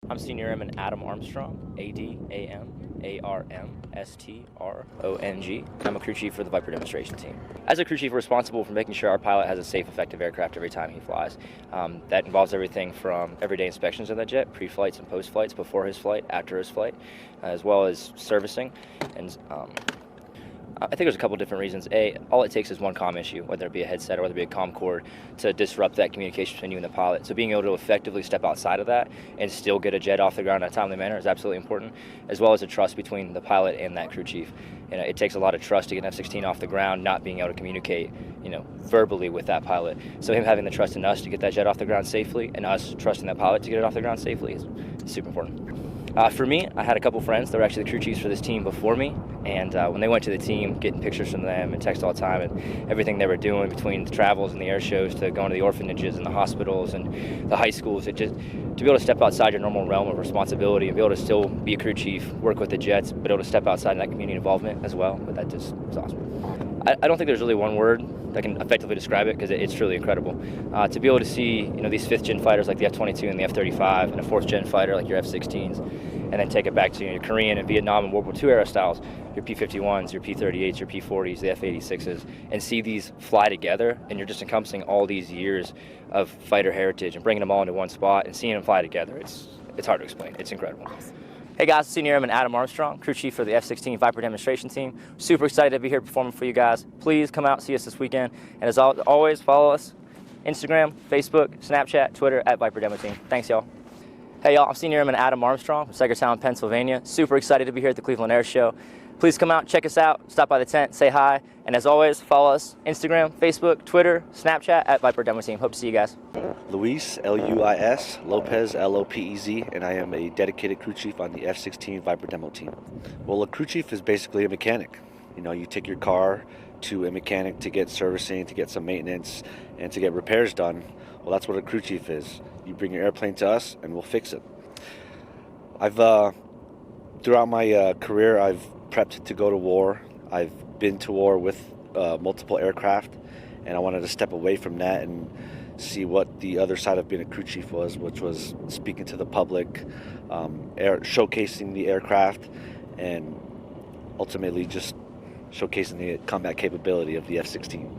I'm Senior Airman Adam Armstrong, ADAMARMSTRONG. I'm a crew chief for the Viper demonstration team. As a crew chief, we're responsible for making sure our pilot has a safe, effective aircraft every time he flies. That involves everything from everyday inspections of the jet, pre-flights and post-flights, before his flight, after his flight, as well as servicing. And I think there's a couple different reasons. All it takes is one comm issue, whether it be a headset or whether it be a comm cord, to disrupt that communication between you and the pilot. So being able to effectively step outside of that and still get a jet off the ground in a timely manner is absolutely important, as well as a trust between the pilot and that crew chief. It takes a lot of trust to get an F-16 off the ground, not being able to communicate, verbally with that pilot. So him having the trust in us to get that jet off the ground safely, and us trusting that pilot to get it off the ground safely is super important. For me, I had a couple friends that were actually the crew chiefs for this team before me, and when they went to the team, getting pictures from them and text all the time, and everything they were doing between the travels and the air shows to going to the orphanages and the hospitals and the high schools, to be able to step outside your normal realm of responsibility and be able to still be a crew chief, work with the jets, but able to step outside in that community involvement as well, but that just was awesome. I don't think there's really one word that can effectively describe it, because it's truly incredible. To be able to see these 5th-gen fighters like the F-22 and the F-35 and a 4th-gen fighter like your F-16s, and then take it back to your Korean and Vietnam and World War II era styles, your P-51s, your P-38s, your P-40s, the F-86s, and see these fly together, and you're just encompassing all these years of fighter heritage and bringing them all into one spot and seeing them fly together. It's hard to explain. It's incredible. Hey guys, Senior Airman Adam Armstrong, crew chief for the F-16 Viper demonstration team. Super excited to be here performing for you guys. Please come out and see us this weekend. And as always, follow us Instagram, Facebook, Snapchat, Twitter at Viper Demo Team. Thanks, y'all. Hey y'all, I'm Senior Airman Adam Armstrong from Sagertown, Pennsylvania. Super excited to be here at the Cleveland Air Show. Please come out, check us out, stop by the tent, say hi. And as always, follow us Instagram, Facebook, Twitter, Snapchat at Viper Demo Team. Hope to see you guys. Luis, L-U-I-S, Lopez, L-O-P-E-Z, and I am a dedicated crew chief on the F-16 Viper demo team. Well, a crew chief is basically a mechanic. You take your car to a mechanic to get servicing, to get some maintenance, and to get repairs done. Well, that's what a crew chief is. You bring your airplane to us, and we'll fix it. Throughout my career, I've prepped to go to war. I've been to war with multiple aircraft, and I wanted to step away from that and see what the other side of being a crew chief was, which was speaking to the public, showcasing the aircraft, and ultimately just showcasing the combat capability of the F-16.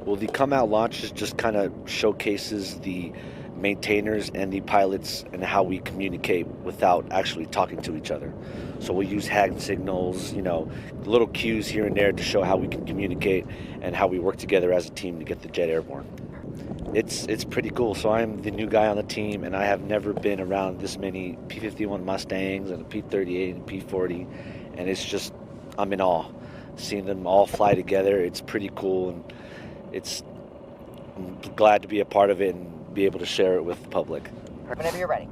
Well, the come out launch just kind of showcases the maintainers and the pilots and how we communicate without actually talking to each other. So we'll use hand signals, little cues here and there to show how we can communicate and how we work together as a team to get the jet airborne. It's pretty cool. So I'm the new guy on the team, and I have never been around this many P-51 Mustangs and a P-38 and P-40, and I'm in awe. Seeing them all fly together, it's pretty cool, and I'm glad to be a part of it and be able to share it with the public. Whenever you're ready.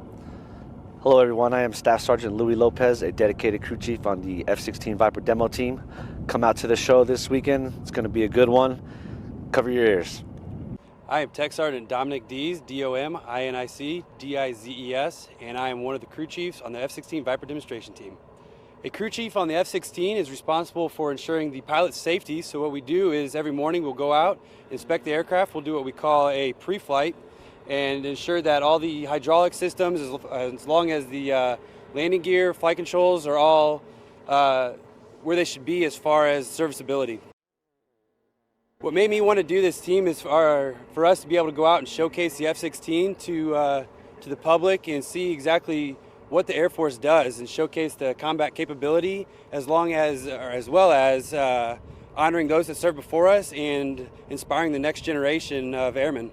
Hello everyone, I am Staff Sergeant Louis Lopez, a dedicated crew chief on the F-16 Viper demo team. Come out to the show this weekend. It's going to be a good one. Cover your ears. I am Tech Sergeant Dominic Dees, D-O-M-I-N-I-C, D-I-Z-E-S, and I am one of the crew chiefs on the F-16 Viper demonstration team. A crew chief on the F-16 is responsible for ensuring the pilot's safety, so what we do is every morning we'll go out, inspect the aircraft, we'll do what we call a pre-flight, and ensure that all the hydraulic systems, as long as the landing gear, flight controls are all where they should be as far as serviceability. What made me want to do this team is for us to be able to go out and showcase the F-16 to the public and see exactly what the Air Force does and showcase the combat capability as well as honoring those that served before us and inspiring the next generation of airmen.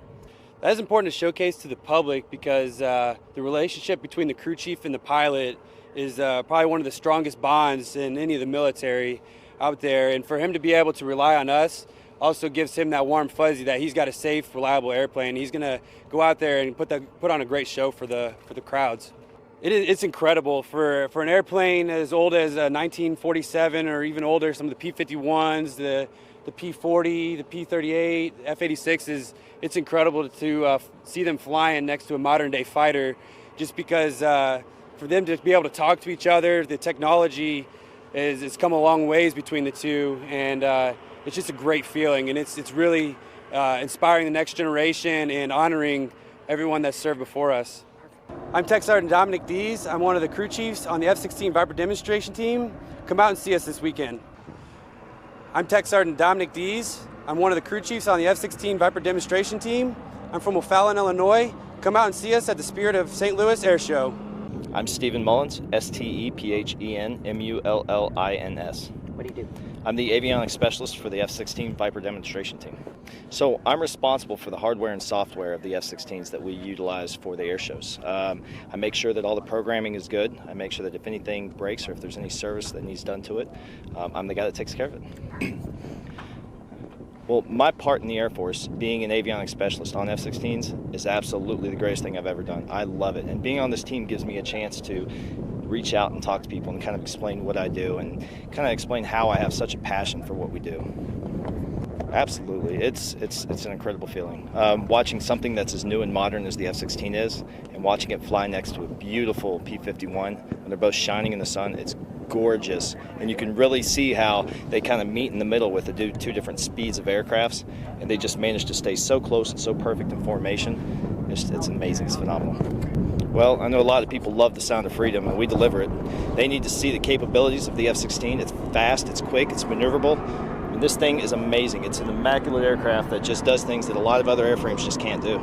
That is important to showcase to the public because the relationship between the crew chief and the pilot is probably one of the strongest bonds in any of the military out there, and for him to be able to rely on us also gives him that warm fuzzy that he's got a safe, reliable airplane. He's going to go out there and put on a great show for the crowds. It's incredible for an airplane as old as 1947 or even older. Some of the P-51s, the P-40, the P-38, F-86s. It's incredible to see them flying next to a modern-day fighter, just because for them to be able to talk to each other, the technology has come a long ways between the two, and it's just a great feeling, and it's really inspiring the next generation and honoring everyone that served before us. I'm Tech Sergeant Dominic Dees. I'm one of the crew chiefs on the F-16 Viper demonstration team. Come out and see us this weekend. I'm Tech Sergeant Dominic Dees. I'm one of the crew chiefs on the F-16 Viper demonstration team. I'm from O'Fallon, Illinois. Come out and see us at the Spirit of St. Louis Air Show. I'm Stephen Mullins, STEPHENMULLINS. What do you do? I'm the avionics specialist for the F-16 Viper demonstration team. So I'm responsible for the hardware and software of the F-16s that we utilize for the air shows. I make sure that all the programming is good. I make sure that if anything breaks or if there's any service that needs done to it, I'm the guy that takes care of it. Well, my part in the Air Force, being an avionics specialist on F-16s, is absolutely the greatest thing I've ever done. I love it. And being on this team gives me a chance to reach out and talk to people and kind of explain what I do and kind of explain how I have such a passion for what we do. Absolutely. It's an incredible feeling. Watching something that's as new and modern as the F-16 is and watching it fly next to a beautiful P-51 when they're both shining in the sun, it's gorgeous. And you can really see how they kind of meet in the middle with the two different speeds of aircrafts, and they just manage to stay so close and so perfect in formation. It's amazing. It's phenomenal. Well, I know a lot of people love the sound of freedom, and we deliver it. They need to see the capabilities of the F-16. It's fast, it's quick, it's maneuverable. And this thing is amazing. It's an immaculate aircraft that just does things that a lot of other airframes just can't do.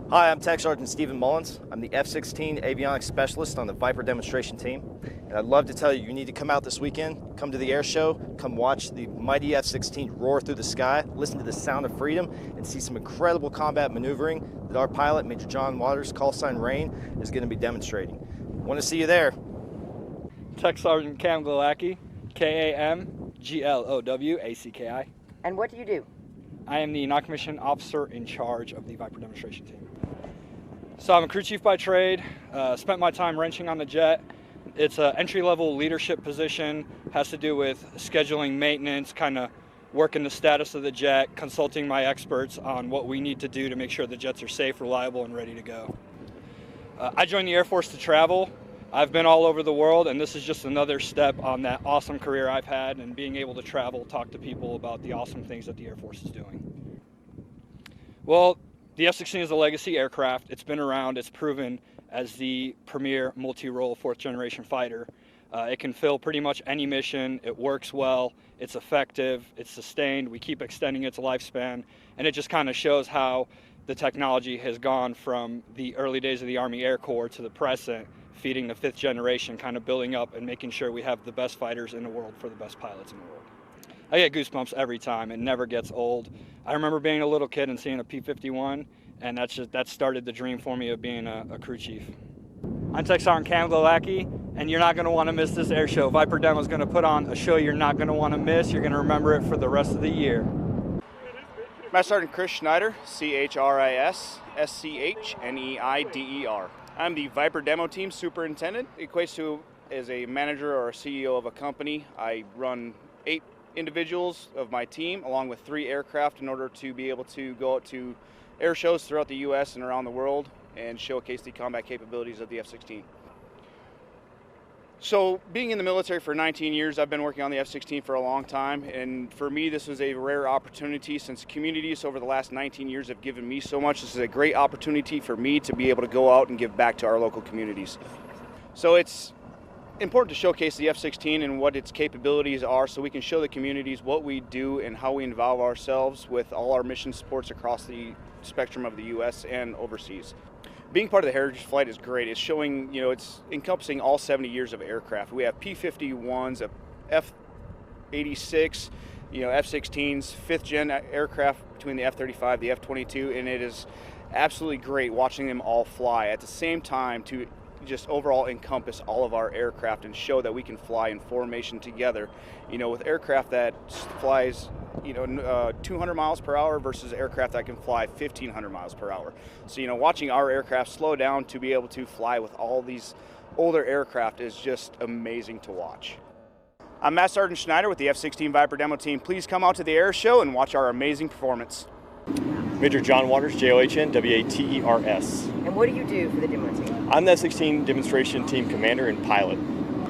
Hi, I'm Tech Sergeant Stephen Mullins. I'm the F-16 avionics specialist on the Viper demonstration team. And I'd love to tell you, you need to come out this weekend, come to the air show, come watch the mighty F-16 roar through the sky, listen to the sound of freedom, and see some incredible combat maneuvering that our pilot, Major John Waters, call sign Rain, is going to be demonstrating. Want to see you there. Tech Sergeant Cam Glowacki, KAMGLOWACKI. And what do you do? I am the non-commissioned officer in charge of the Viper demonstration team. So I'm a crew chief by trade, spent my time wrenching on the jet. It's an entry-level leadership position, has to do with scheduling maintenance, kind of working the status of the jet, consulting my experts on what we need to do to make sure the jets are safe, reliable, and ready to go. I joined the Air Force to travel. I've been all over the world, and this is just another step on that awesome career I've had and being able to travel, talk to people about the awesome things that the Air Force is doing. Well, the F-16 is a legacy aircraft. It's been around. It's proven as the premier multi-role fourth-generation fighter. It can fill pretty much any mission. It works well. It's effective. It's sustained. We keep extending its lifespan, and it just kind of shows how the technology has gone from the early days of the Army Air Corps to the present, feeding the fifth generation, kind of building up and making sure we have the best fighters in the world for the best pilots in the world. I get goosebumps every time. It never gets old. I remember being a little kid and seeing a P-51, and that started the dream for me of being a crew chief. I'm Tech Sergeant Cam Glowacki, and you're not going to want to miss this air show. Viper Demo is going to put on a show you're not going to want to miss. You're going to remember it for the rest of the year. Master Sergeant Chris Schneider, CHRIS-SCHNEIDER. I'm the Viper Demo Team Superintendent. It equates to as a manager or a CEO of a company. I run 8 individuals of my team along with 3 aircraft in order to be able to go out to air shows throughout the U.S. and around the world and showcase the combat capabilities of the F-16. So being in the military for 19 years, I've been working on the F-16 for a long time, and for me this was a rare opportunity since communities over the last 19 years have given me so much. This is a great opportunity for me to be able to go out and give back to our local communities. So it's important to showcase the F-16 and what its capabilities are so we can show the communities what we do and how we involve ourselves with all our mission supports across the spectrum of the U.S. and overseas. Being part of the Heritage Flight is great. It's showing, it's encompassing all 70 years of aircraft. We have P-51s, F-86, F-16s, 5th gen aircraft between the F-35, the F-22, and it is absolutely great watching them all fly at the same time to just overall encompass all of our aircraft and show that we can fly in formation together, with aircraft that flies 200 miles per hour versus aircraft that can fly 1,500 miles per hour. So, watching our aircraft slow down to be able to fly with all these older aircraft is just amazing to watch. I'm Master Sergeant Schneider with the F-16 Viper Demo Team. Please come out to the air show and watch our amazing performance. Major John Waters, JOHN-WATERS. And what do you do for the demo team? I'm the F-16 demonstration team commander and pilot.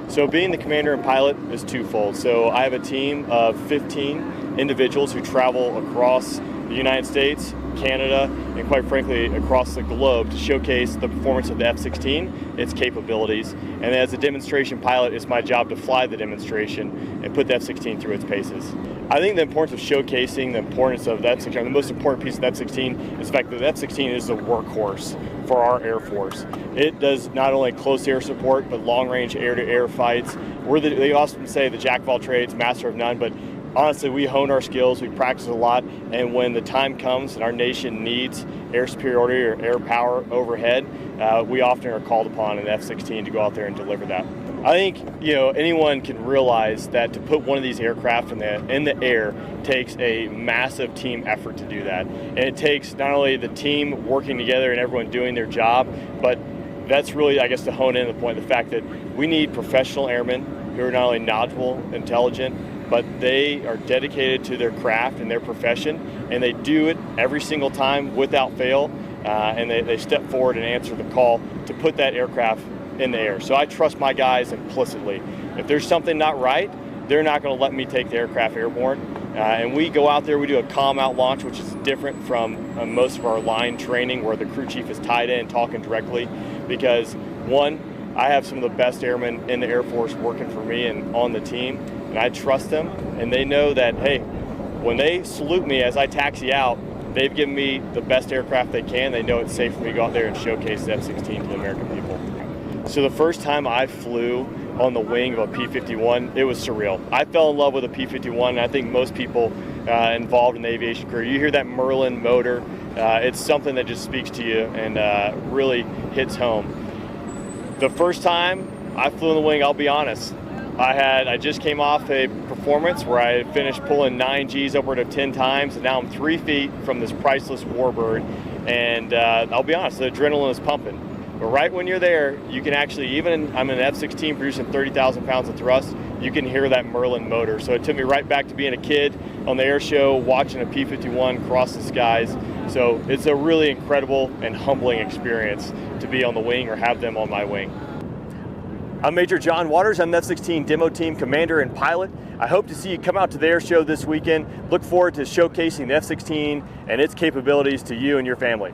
So being the commander and pilot is twofold. So I have a team of 15 individuals who travel across the United States, Canada, and quite frankly across the globe to showcase the performance of the F-16, its capabilities. And as a demonstration pilot, it's my job to fly the demonstration and put the F-16 through its paces. I think the importance of showcasing the importance of the F-16, the most important piece of the F-16 is the fact that the F-16 is the workhorse for our Air Force. It does not only close air support, but long-range air-to-air fights. They often say the jack of all trades, master of none, but honestly, we hone our skills, we practice a lot, and when the time comes and our nation needs air superiority or air power overhead, we often are called upon in the F-16 to go out there and deliver that. I think anyone can realize that to put one of these aircraft in the air takes a massive team effort to do that, and it takes not only the team working together and everyone doing their job, but that's really, I guess, to hone in the point, the fact that we need professional airmen who are not only knowledgeable, intelligent, but they are dedicated to their craft and their profession, and they do it every single time without fail, and they step forward and answer the call to put that aircraft in the air. So I trust my guys implicitly. If there's something not right, they're not going to let me take the aircraft airborne. And we go out there, we do a calm out launch, which is different from most of our line training where the crew chief is tied in talking directly, because one, I have some of the best airmen in the Air Force working for me and on the team, and I trust them, and they know that, hey, when they salute me as I taxi out, they've given me the best aircraft they can. They know it's safe for me to go out there and showcase the F-16 to the American people. So the first time I flew on the wing of a P-51, it was surreal. I fell in love with a P-51, and I think most people involved in the aviation career, you hear that Merlin motor, it's something that just speaks to you and really hits home. The first time I flew on the wing, I'll be honest, I just came off a performance where I finished pulling 9 Gs upward of 10 times, and now I'm 3 feet from this priceless warbird, and I'll be honest, the adrenaline is pumping. But right when you're there, you can actually, I'm in an F-16 producing 30,000 pounds of thrust, you can hear that Merlin motor. So it took me right back to being a kid on the air show, watching a P-51 cross the skies. So it's a really incredible and humbling experience to be on the wing or have them on my wing. I'm Major John Waters. I'm the F-16 Demo Team Commander and Pilot. I hope to see you come out to the air show this weekend. Look forward to showcasing the F-16 and its capabilities to you and your family.